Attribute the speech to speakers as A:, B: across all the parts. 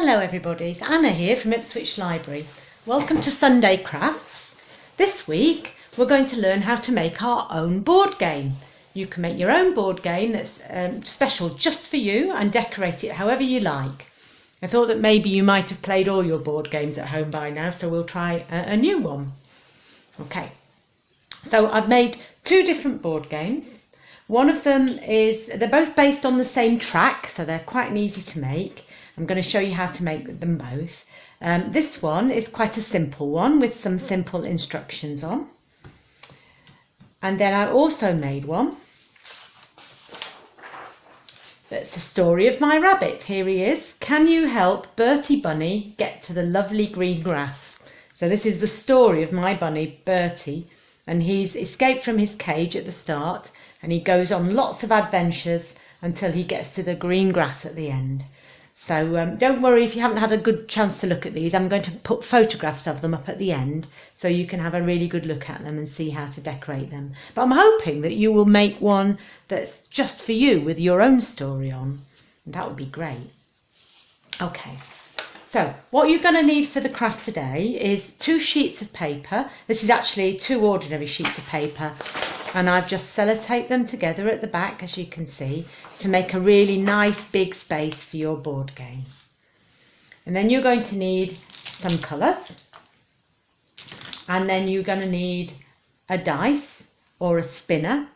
A: Hello everybody, it's Anna here from Ipswich Library. Welcome to Sunday Crafts. This week we're going to learn how to make our own board game. You can make your own board game that's special just for you and decorate it however you like. I thought that maybe you might have played all your board games at home by now, so we'll try a new one. Okay, so I've made two different board games. One of them they're both based on the same track, so they're quite easy to make. I'm going to show you how to make them both. This one is quite a simple one with some simple instructions on. And then I also made one that's the story of my rabbit. Here he is. Can you help Bertie Bunny get to the lovely green grass? So this is the story of my bunny, Bertie, and he's escaped from his cage at the start and he goes on lots of adventures until he gets to the green grass at the end. So don't worry if you haven't had a good chance to look at these. I'm going to put photographs of them up at the end so you can have a really good look at them and see how to decorate them. But I'm hoping that you will make one that's just for you with your own story on. That would be great. Okay, so what you're going to need for the craft today is 2 sheets of paper. This is actually 2 ordinary sheets of paper. And I've just sellotaped them together at the back, as you can see, to make a really nice big space for your board game. And then you're going to need some colours. And then you're going to need a dice or a spinner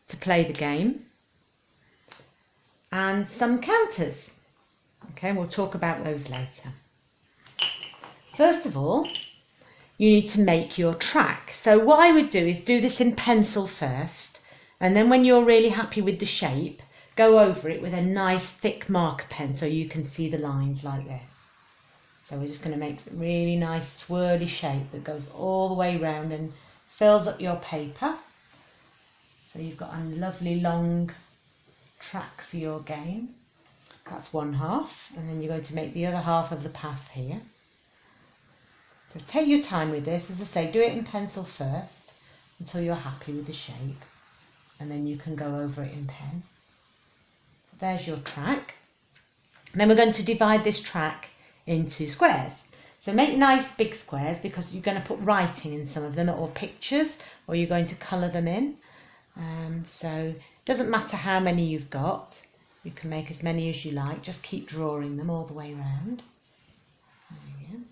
A: to play the game. And some counters. Okay, we'll talk about those later. First of all, you need to make your track. So what I would do is do this in pencil first, and then when you're really happy with the shape, go over it with a nice thick marker pen so you can see the lines like this. So we're just going to make a really nice swirly shape that goes all the way round and fills up your paper. So you've got a lovely long track for your game. That's one half, and then you're going to make the other half of the path here. So take your time with this. As I say, do it in pencil first until you're happy with the shape, and then you can go over it in pen. So there's your track. And then we're going to divide this track into squares. So make nice big squares because you're going to put writing in some of them or pictures, or you're going to colour them in. So it doesn't matter how many you've got. You can make as many as you like. Just keep drawing them all the way around. There we go.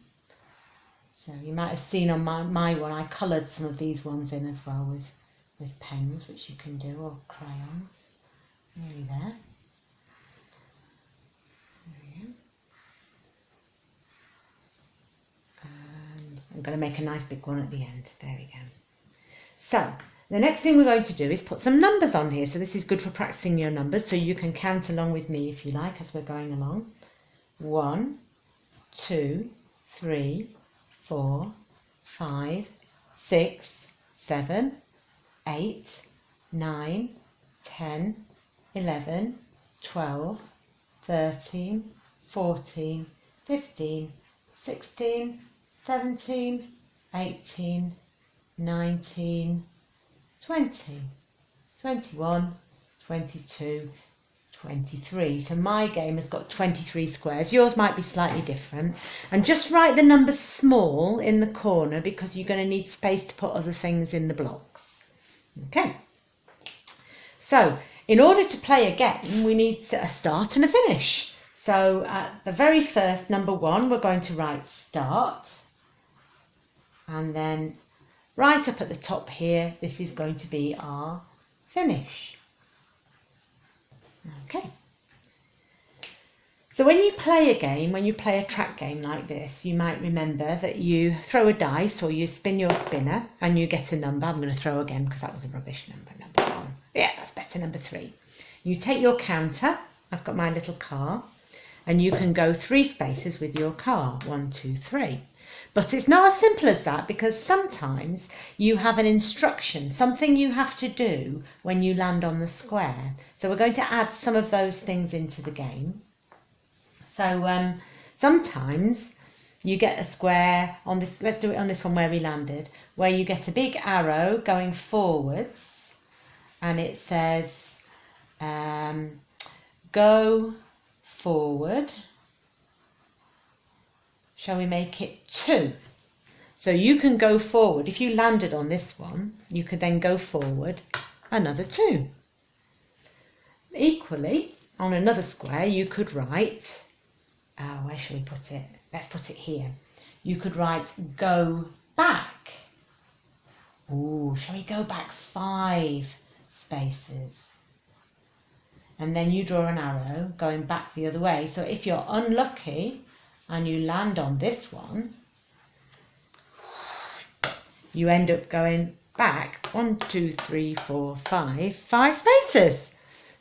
A: So you might have seen on my one, I coloured some of these ones in as well with pens, which you can do, or crayons. Nearly there. There we go. And I'm going to make a nice big one at the end. There we go. So the next thing we're going to do is put some numbers on here. So this is good for practicing your numbers, so you can count along with me if you like as we're going along. 1, 2, 3, 4, 5, 6, 7, 8, 9, 10, 11, 12, 13, 14, 15, 16, 17, 18, 19, 20, 21, 22, 23. So my game has got 23 squares. Yours might be slightly different. And just write the numbers small in the corner because you're going to need space to put other things in the blocks. Okay. So in order to play a game, we need a start and a finish. So at the very first, number 1, we're going to write start. And then right up at the top here, this is going to be our finish. Okay. So when you play a game, when you play a track game like this, you might remember that you throw a dice or you spin your spinner and you get a number. I'm going to throw again because that was a rubbish number. Number 1. Yeah, that's better. Number 3. You take your counter. I've got my little car. And you can go 3 spaces with your car. 1, 2, 3. But it's not as simple as that because sometimes you have an instruction, something you have to do when you land on the square. So we're going to add some of those things into the game. So sometimes you get a square on this, let's do it on this one where we landed, where you get a big arrow going forwards and it says go forward shall we make it 2? So you can go forward. If you landed on this one, you could then go forward another 2. Equally, on another square, you could write, where shall we put it? Let's put it here. You could write go back. Ooh, shall we go back 5 spaces? And then you draw an arrow going back the other way. So if you're unlucky and you land on this one, you end up going back 1, 2, 3, 4, 5 spaces.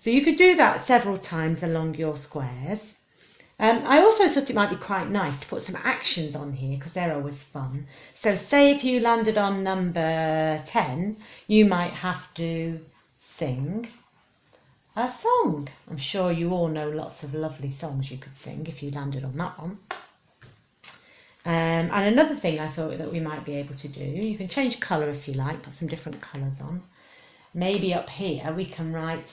A: So you could do that several times along your squares. I also thought it might be quite nice to put some actions on here because they're always fun. So say if you landed on number 10, you might have to sing a song. I'm sure you all know lots of lovely songs you could sing if you landed on that one. And another thing I thought that we might be able to do, you can change colour if you like, put some different colours on. Maybe up here we can write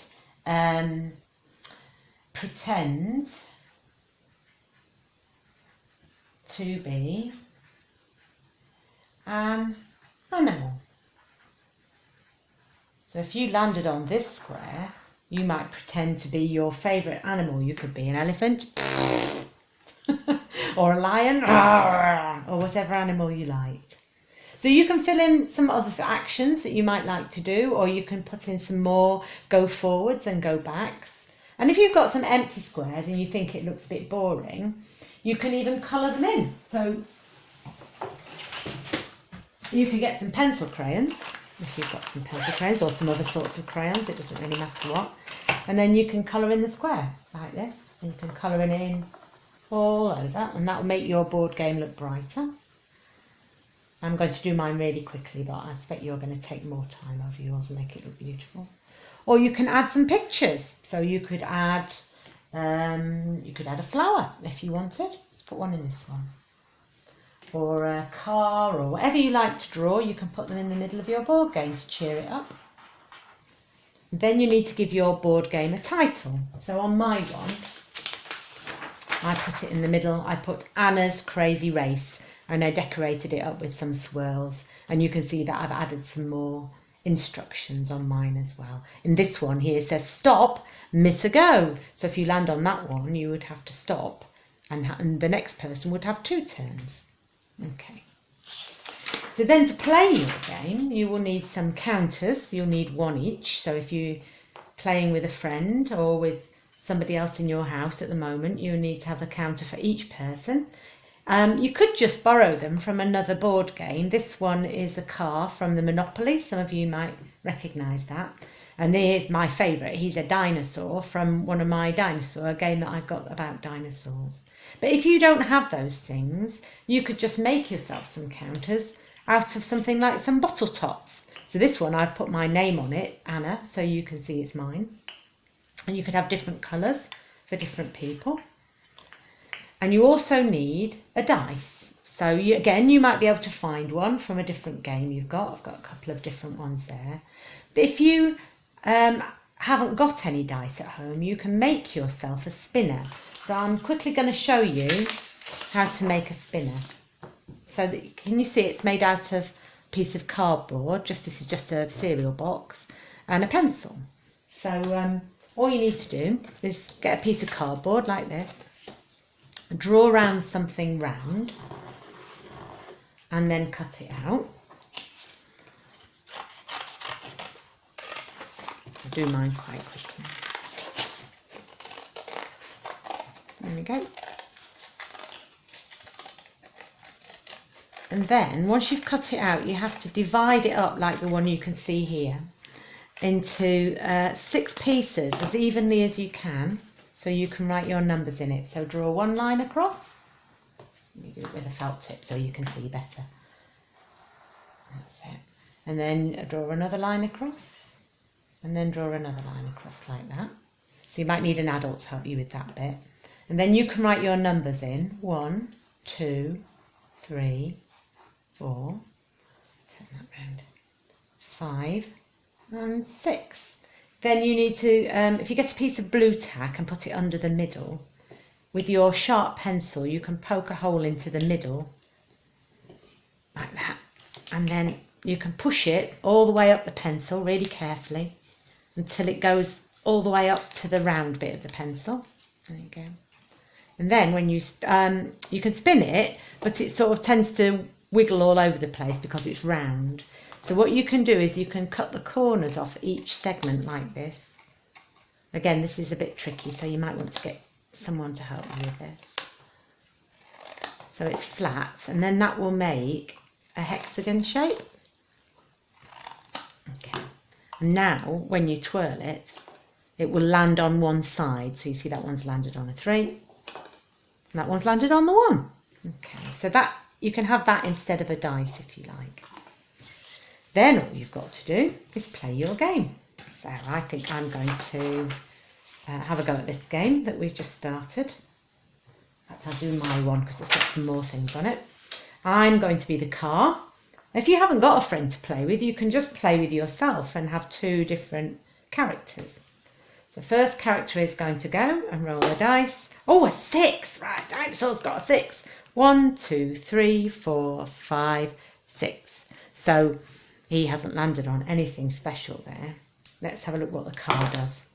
A: pretend to be an animal. So if you landed on this square, you might pretend to be your favourite animal. You could be an elephant or a lion or whatever animal you liked. So you can fill in some other actions that you might like to do, or you can put in some more go forwards and go backs. And if you've got some empty squares and you think it looks a bit boring, you can even colour them in. So you can get some pencil crayons, if you've got some pencil crayons or some other sorts of crayons, it doesn't really matter what. And then you can colour in the square like this. And you can colour it in all over, and that will make your board game look brighter. I'm going to do mine really quickly, but I expect you're going to take more time over yours and make it look beautiful. Or you can add some pictures. So you could add a flower if you wanted. Let's put one in this one. Or a car, or whatever you like to draw, you can put them in the middle of your board game to cheer it up. Then you need to give your board game a title. So on my one, I put it in the middle. I put Anna's Crazy Race, and I decorated it up with some swirls. And you can see that I've added some more instructions on mine as well. In this one here, it says stop, miss a go. So if you land on that one, you would have to stop, and the next person would have 2 turns. Okay. So then to play your game, you will need some counters. You'll need 1 each. So if you're playing with a friend or with somebody else in your house at the moment, you need to have a counter for each person. You could just borrow them from another board game. This one is a car from the Monopoly. Some of you might recognise that. And here's my favourite. He's a dinosaur from one of my dinosaur, a game that I've got about dinosaurs. But if you don't have those things, you could just make yourself some counters out of something like some bottle tops. So this one, I've put my name on it, Anna, so you can see it's mine. And you could have different colours for different people. And you also need a dice. So you might be able to find one from a different game you've got. I've got a couple of different ones there. But if you haven't got any dice at home, you can make yourself a spinner. So I'm quickly going to show you how to make a spinner. So can you see it's made out of a piece of cardboard. This is just a cereal box and a pencil. So all you need to do is get a piece of cardboard like this, draw around something round, and then cut it out. I'll do mine quite quickly. There we go. And then once you've cut it out, you have to divide it up like the one you can see here into 6 pieces as evenly as you can, so you can write your numbers in it. So draw 1 line across. Let me do it with a felt tip so you can see better. That's it. And then draw another line across, and then draw another line across like that. So you might need an adult to help you with that bit. And then you can write your numbers in. 1, 2, 3, 4, turn that round, 5 and 6. Then you need to, if you get a piece of blue tack and put it under the middle, with your sharp pencil, you can poke a hole into the middle, like that. And then you can push it all the way up the pencil really carefully until it goes all the way up to the round bit of the pencil. There you go. And then when you can spin it, but it sort of tends to wiggle all over the place because it's round. So what you can do is you can cut the corners off each segment like this. Again, this is a bit tricky, so you might want to get someone to help you with this. So it's flat, and then that will make a hexagon shape. Okay. And now, when you twirl it, it will land on one side. So you see that one's landed on a 3, and that one's landed on the 1. Okay, so that you can have that instead of a dice if you like. Then all you've got to do is play your game. So I think I'm going to have a go at this game that we've just started. I'll do my one because it's got some more things on it. I'm going to be the car. If you haven't got a friend to play with, you can just play with yourself and have 2 different characters. The first character is going to go and roll a dice. Oh, a 6! Right, dinosaur's got a 6. 1, 2, 3, 4, 5, 6. So he hasn't landed on anything special there. Let's have a look what the car does.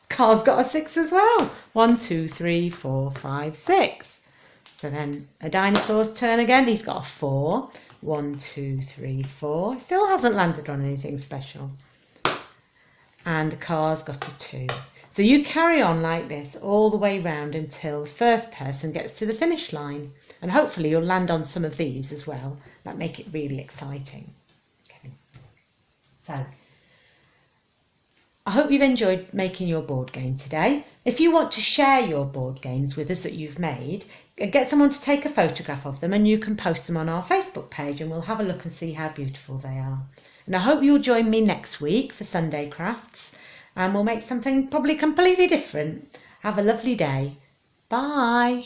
A: Car's got a 6 as well. 1, 2, 3, 4, 5, 6. So then a dinosaur's turn again. He's got a 4. 1, 2, 3, 4. Still hasn't landed on anything special. And the car's got a 2. So you carry on like this all the way round until the first person gets to the finish line. And hopefully you'll land on some of these as well. That make it really exciting. Okay. So I hope you've enjoyed making your board game today. If you want to share your board games with us that you've made, get someone to take a photograph of them and you can post them on our Facebook page and we'll have a look and see how beautiful they are. And I hope you'll join me next week for Sunday Crafts and we'll make something probably completely different. Have a lovely day. Bye.